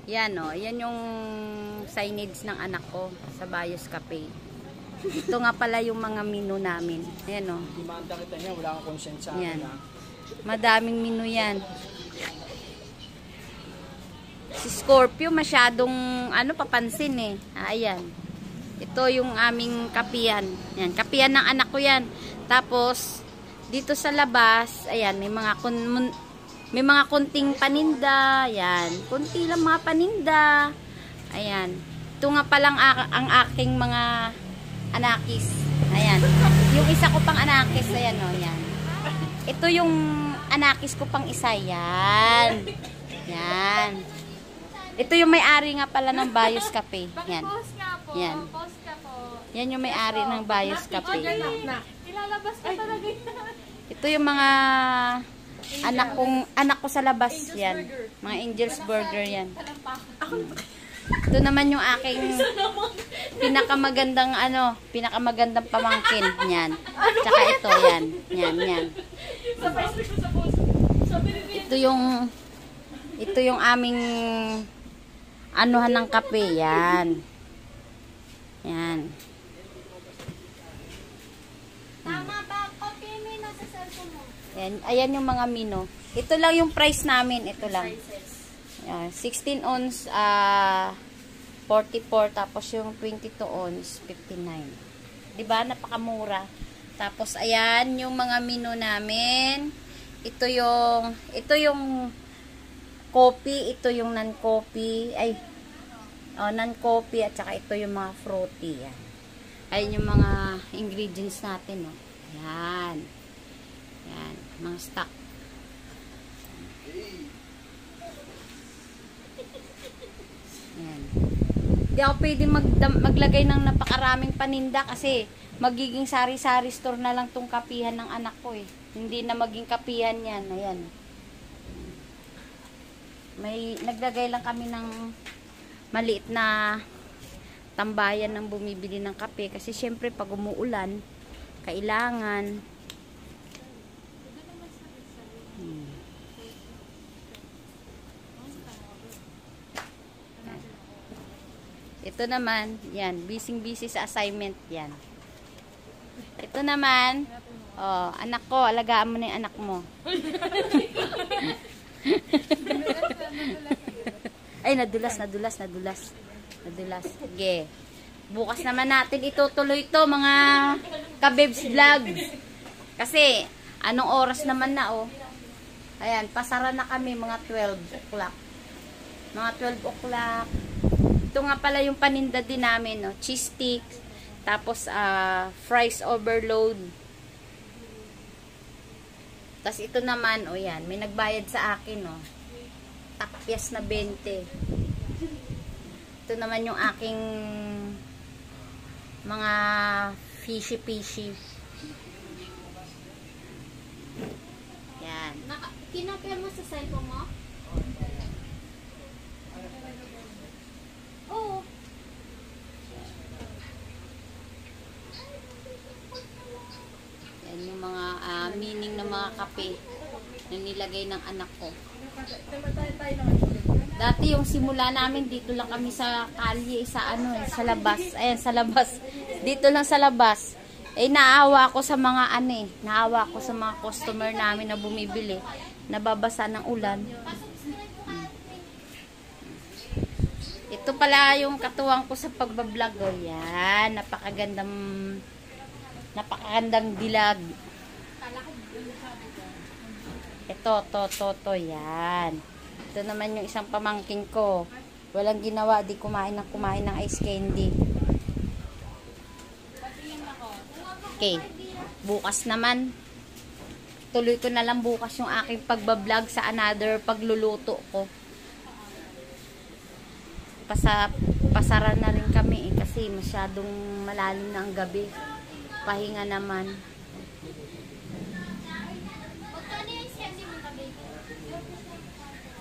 Yan o, yan yung signage ng anak ko sa Bios Cafe. Ito nga pala yung mga menu namin. Ayan o. Dimanda kita niya, wala kang consent sa akin. Yan. Madaming menu yan. Si Scorpio masyadong papansin eh. Ayan. Ito yung aming kapian. Yan, kapian ng anak ko yan. Tapos dito sa labas, ayan, may mga kunting paninda. Ayan, kunti lang mga paninda. Ayan. Ito nga palang ang aking mga anakis. Ayan. Yung isa ko pang anakis, ayan o, yan. Ito yung anakis ko pang isa, yan. Yan. Ito yung may-ari nga pala ng Bios Cafe. Yan. Yan. Yan yung may-ari ng Bios Cafe. Ilalabas ka talaga. Ito yung mga anak ko sa labas, yan. Mga Angel's Burger yan. Ito naman yung aking pinakamagandang pamangkin, yan. Tsaka ito, yan. Yan. Ito yung aming anuhan ng kape, yan. Yan. Tama ba? Copy mo nasa cellphone mo. Ayan yung mga menu. Ito lang yung price namin, ito lang. 16 ounce 44, tapos yung 22 ounce 59. 'Di ba? Napakamura. Tapos ayan yung mga menu namin. Ito yung coffee, ito yung non-coffee. Non-coffee at saka ito yung mga fruity. Yan. Ayan yung mga ingredients natin, oh. Yan. Yan, mga stock. Yan. Hindi ako pwede maglagay ng napakaraming paninda kasi magiging sari-sari store na lang tong kapihan ng anak ko eh. Hindi na maging kapihan yan. Ayan. Naglagay lang kami ng maliit na tambayan ng bumibili ng kape kasi syempre pag umuulan kailangan ito naman, yan, busy sa assignment yan. Ito naman, anak ko, alagaan mo na yung anak mo. Ay, nadulas. Sige. Bukas naman natin itutuloy ito, mga kabebs vlog. Kasi, anong oras naman na, oh. Ayan, pasara na kami, mga 12 o'clock. Mga 12 o'clock. Ito nga pala yung paninda din namin, no? Cheese stick, tapos fries overload. Tapos ito naman, yan, may nagbayad sa akin, no? Takpias na 20. Ito naman yung aking mga fishy. Yan. Kinopya mo sa cellphone mo? Oo. Yan yung mga meaning ng mga kape na nilagay ng anak ko. Dati yung simula namin dito lang kami sa kalye, sa labas. Ayan, sa labas. Dito lang sa labas. Naawa ako sa mga naawa ako sa mga customer namin na bumibili, nababasa ng ulan. Ito pala yung katuwang ko sa pagbablog. Yan, napakagandang dilag. Ito, yan. Ito naman yung isang pamangkin ko. Walang ginawa, di kumain ng ice candy. Okay. Bukas naman. Tuloy ko na lang bukas yung aking pagbablog sa another pagluluto ko. Pasara na rin kami kasi masyadong malalim na ang gabi. Pahinga naman.